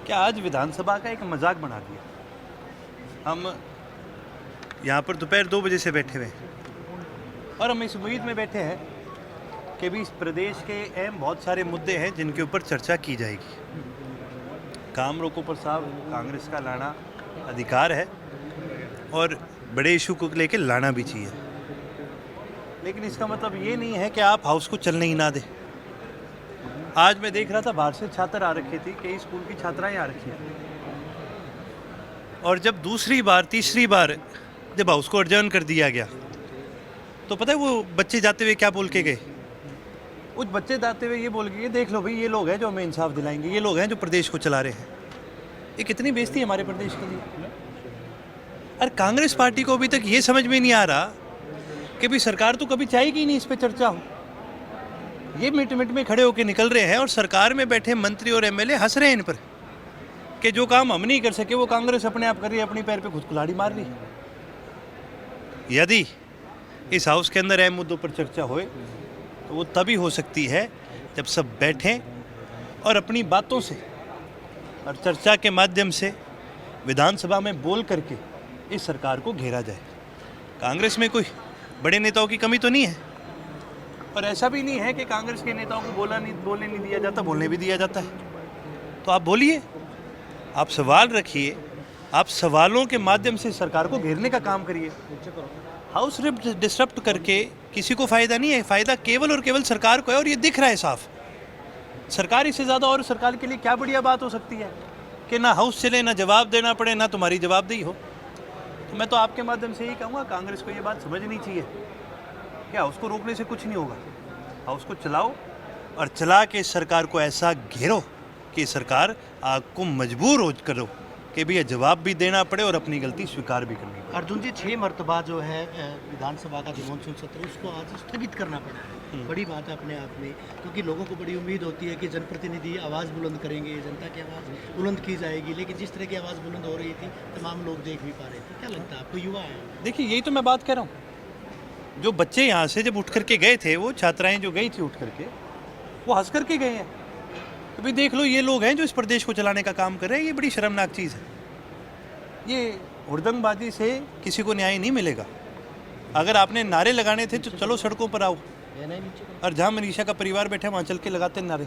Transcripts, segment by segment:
कि आज विधानसभा का एक मजाक बना दिया। हम यहाँ पर दोपहर 2 बजे से बैठे हुए हैं और हम इस उम्मीद में बैठे हैं कि भी इस प्रदेश के अहम बहुत सारे मुद्दे हैं जिनके ऊपर चर्चा की जाएगी। काम रोको पर साहब कांग्रेस का लाना अधिकार है और बड़े इशू को लेकर लाना भी चाहिए, लेकिन इसका मतलब ये नहीं है कि आप हाउस को चलने ही ना दें। आज मैं देख रहा था बाहर से छात्र आ रखे थे, कई स्कूल की छात्राएं आ रखी हैं, और जब दूसरी बार तीसरी बार जब हाउस को अर्जन कर दिया गया तो पता है वो बच्चे जाते हुए क्या बोल के गए? उस बच्चे जाते हुए ये बोल के गए, देख लो भाई ये लोग हैं जो हमें इंसाफ दिलाएंगे, ये लोग हैं जो प्रदेश को चला रहे हैं। ये कितनी बेइज्जती है हमारे प्रदेश के लिए। अरे कांग्रेस पार्टी को अभी तक ये समझ में नहीं आ रहा कि भाई सरकार तो कभी चाहेगी नहीं इस पर चर्चा हो। ये मिनट मिनट में खड़े होकर निकल रहे हैं और सरकार में बैठे मंत्री और एमएलए हंस रहे हैं इन पर कि जो काम हम नहीं कर सके वो कांग्रेस अपने आप कर रही है, अपनी पैर पे खुद कुल्हाड़ी मार रही है। यदि इस हाउस के अंदर अहम मुद्दों पर चर्चा होए तो वो तभी हो सकती है जब सब बैठें और अपनी बातों से और चर्चा के माध्यम से विधानसभा में बोल करके इस सरकार को घेरा जाए। कांग्रेस में कोई बड़े नेताओं की कमी तो नहीं है, और ऐसा भी नहीं है कि कांग्रेस के नेताओं को बोलने नहीं दिया जाता, बोलने भी दिया जाता है। तो आप बोलिए, आप सवाल रखिए, आप सवालों के माध्यम से सरकार को घेरने का काम करिए। हाउस डिस्टर्ब करके किसी को फ़ायदा नहीं है, फ़ायदा केवल और केवल सरकार को है, और ये दिख रहा है साफ। सरकार इससे ज़्यादा और सरकार के लिए क्या बढ़िया बात हो सकती है कि ना हाउस चले, ना जवाब देना पड़े, ना तुम्हारी जवाबदेही हो। तो मैं तो आपके माध्यम से यही कहूँगा, कांग्रेस को ये बात समझनी चाहिए कि हाउस को रोकने से कुछ नहीं होगा। हाउस को चलाओ और चला के सरकार को ऐसा घेरो कि सरकार आपको मजबूर हो करो कि भैया जवाब भी देना पड़े और अपनी गलती स्वीकार भी करनी पड़े। अर्जुन जी, 6 मरतबा जो है विधानसभा का जो मानसून सत्र उसको आज स्थगित करना पड़ा है। बड़ी बात है अपने आप में, क्योंकि लोगों को बड़ी उम्मीद होती है कि जनप्रतिनिधि आवाज़ बुलंद करेंगे, जनता की आवाज़ बुलंद की जाएगी, लेकिन जिस तरह की आवाज़ बुलंद हो रही थी तमाम लोग देख भी पा रहे थे। क्या लगता है आपको? युवा है, देखिए यही तो मैं बात कह रहा हूँ। जो बच्चे यहाँ से जब उठ करके गए थे, वो छात्राएँ जो गई थी उठ करके, वो हंस करके गए हैं। तो भाई देख लो ये लोग हैं जो इस प्रदेश को चलाने का काम कर रहे हैं। ये बड़ी शर्मनाक चीज़ है। ये हुड़दंगबाजी से किसी को न्याय नहीं मिलेगा। अगर आपने नारे लगाने थे तो चलो सड़कों पर आओ, और जहाँ मनीषा का परिवार बैठा वहाँ चल के लगाते नारे।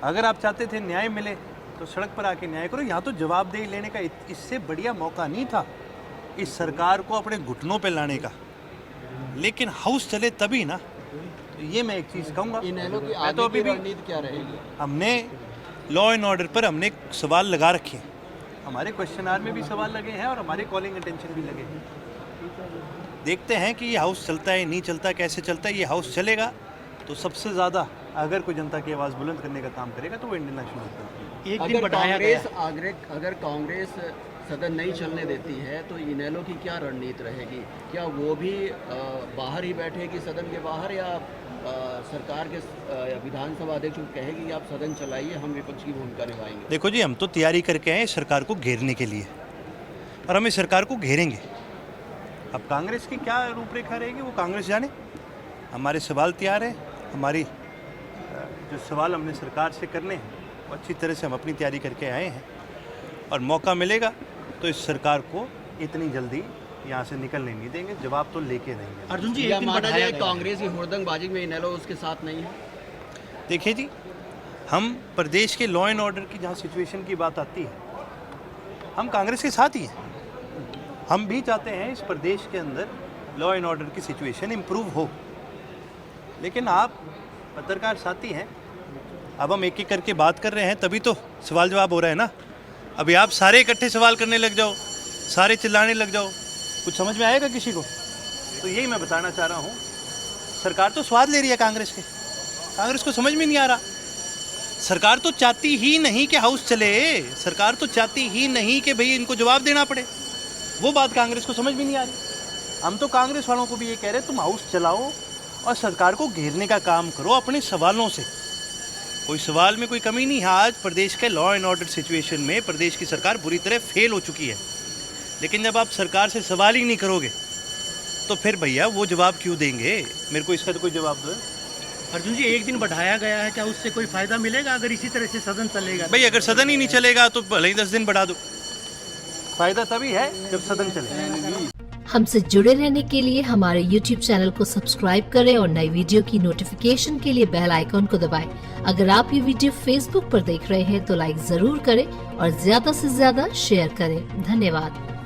अगर आप चाहते थे न्याय मिले तो सड़क पर आके न्याय करो। यहाँ तो जवाबदेही लेने का इससे बढ़िया मौका नहीं था इस सरकार को अपने घुटनों पे लाने का। लेकिन हाउस चले तभी ना। तो ये मैं एक चीज़ कहूँगा, मैं तो अभी भी क्या रहेगी? हमने लॉ एंड ऑर्डर पर हमने सवाल लगा रखे हैं। हमारे क्वेश्चन आवर में भी सवाल लगे हैं और हमारे कॉलिंग अटेंशन भी लगे हैं। देखते हैं कि ये हाउस चलता है नहीं चलता, कैसे चलता है। ये हाउस चलेगा तो सबसे ज़्यादा अगर कोई जनता की आवाज़ बुलंद करने का काम करेगा तो वो इंडियन नेशनल होता है। एक दिन बढ़ाया गया। अगर कांग्रेस सदन नहीं चलने देती है तो इनेलो की क्या रणनीति रहेगी? क्या वो भी बाहर ही बैठेगी सदन के बाहर, या सरकार के विधानसभा अध्यक्ष को कहेगी कि आप सदन चलाइए, हम विपक्ष की भूमिका निभाएंगे? देखो जी, हम तो तैयारी करके आए सरकार को घेरने के लिए, और हम इस सरकार को घेरेंगे। अब कांग्रेस की क्या रूपरेखा रहेगी वो कांग्रेस जाने। हमारे सवाल तैयार है, हमारी जो सवाल हमने सरकार से करने हैं वो अच्छी तरह से हम अपनी तैयारी करके आए हैं, और मौका मिलेगा तो इस सरकार को इतनी जल्दी यहाँ से निकलने नहीं देंगे, जवाब तो लेके रहेंगे। अर्जुन जी, या एक दिन माना बढ़ाया जाए गया। कांग्रेस की हुड़दंगबाजी में इनेलो उसके साथ नहीं है? देखिए जी, हम प्रदेश के लॉ एंड ऑर्डर की जहाँ सिचुएशन की बात आती है, हम कांग्रेस के साथ ही हैं। हम भी चाहते हैं इस प्रदेश के अंदर लॉ एंड ऑर्डर की सिचुएशन इम्प्रूव हो, लेकिन आप पत्रकार साथी हैं। अब हम एक एक करके बात कर रहे हैं तभी तो सवाल जवाब हो रहा है ना। अभी आप सारे इकट्ठे सवाल करने लग जाओ, सारे चिल्लाने लग जाओ, कुछ समझ में आएगा किसी को? तो यही मैं बताना चाह रहा हूँ, सरकार तो स्वाद ले रही है कांग्रेस के। कांग्रेस को समझ में नहीं आ रहा। सरकार तो चाहती ही नहीं कि हाउस चले, सरकार तो चाहती ही नहीं कि भाई इनको जवाब देना पड़े। वो बात कांग्रेस को समझ में नहीं आ रही। हम तो कांग्रेस वालों को भी ये कह रहे हैं, तुम हाउस चलाओ और सरकार को घेरने का काम करो अपने सवालों से। कोई सवाल में कोई कमी नहीं है। आज प्रदेश के लॉ एंड ऑर्डर सिचुएशन में प्रदेश की सरकार बुरी तरह फेल हो चुकी है, लेकिन जब आप सरकार से सवाल ही नहीं करोगे तो फिर भैया वो जवाब क्यों देंगे? मेरे को इसका तो कोई जवाब दो। अर्जुन जी, एक दिन बढ़ाया गया है, क्या उससे कोई फायदा मिलेगा अगर इसी तरह से सदन चलेगा? भाई अगर सदन ही नहीं चलेगा तो भले ही 10 दिन बढ़ा दो, फायदा तभी है जब सदन चले। हमसे जुड़े रहने के लिए हमारे YouTube चैनल को सब्सक्राइब करें और नई वीडियो की नोटिफिकेशन के लिए बेल आइकॉन को दबाएं। अगर आप ये वीडियो Facebook पर देख रहे हैं तो लाइक जरूर करें और ज्यादा से ज्यादा शेयर करें। धन्यवाद।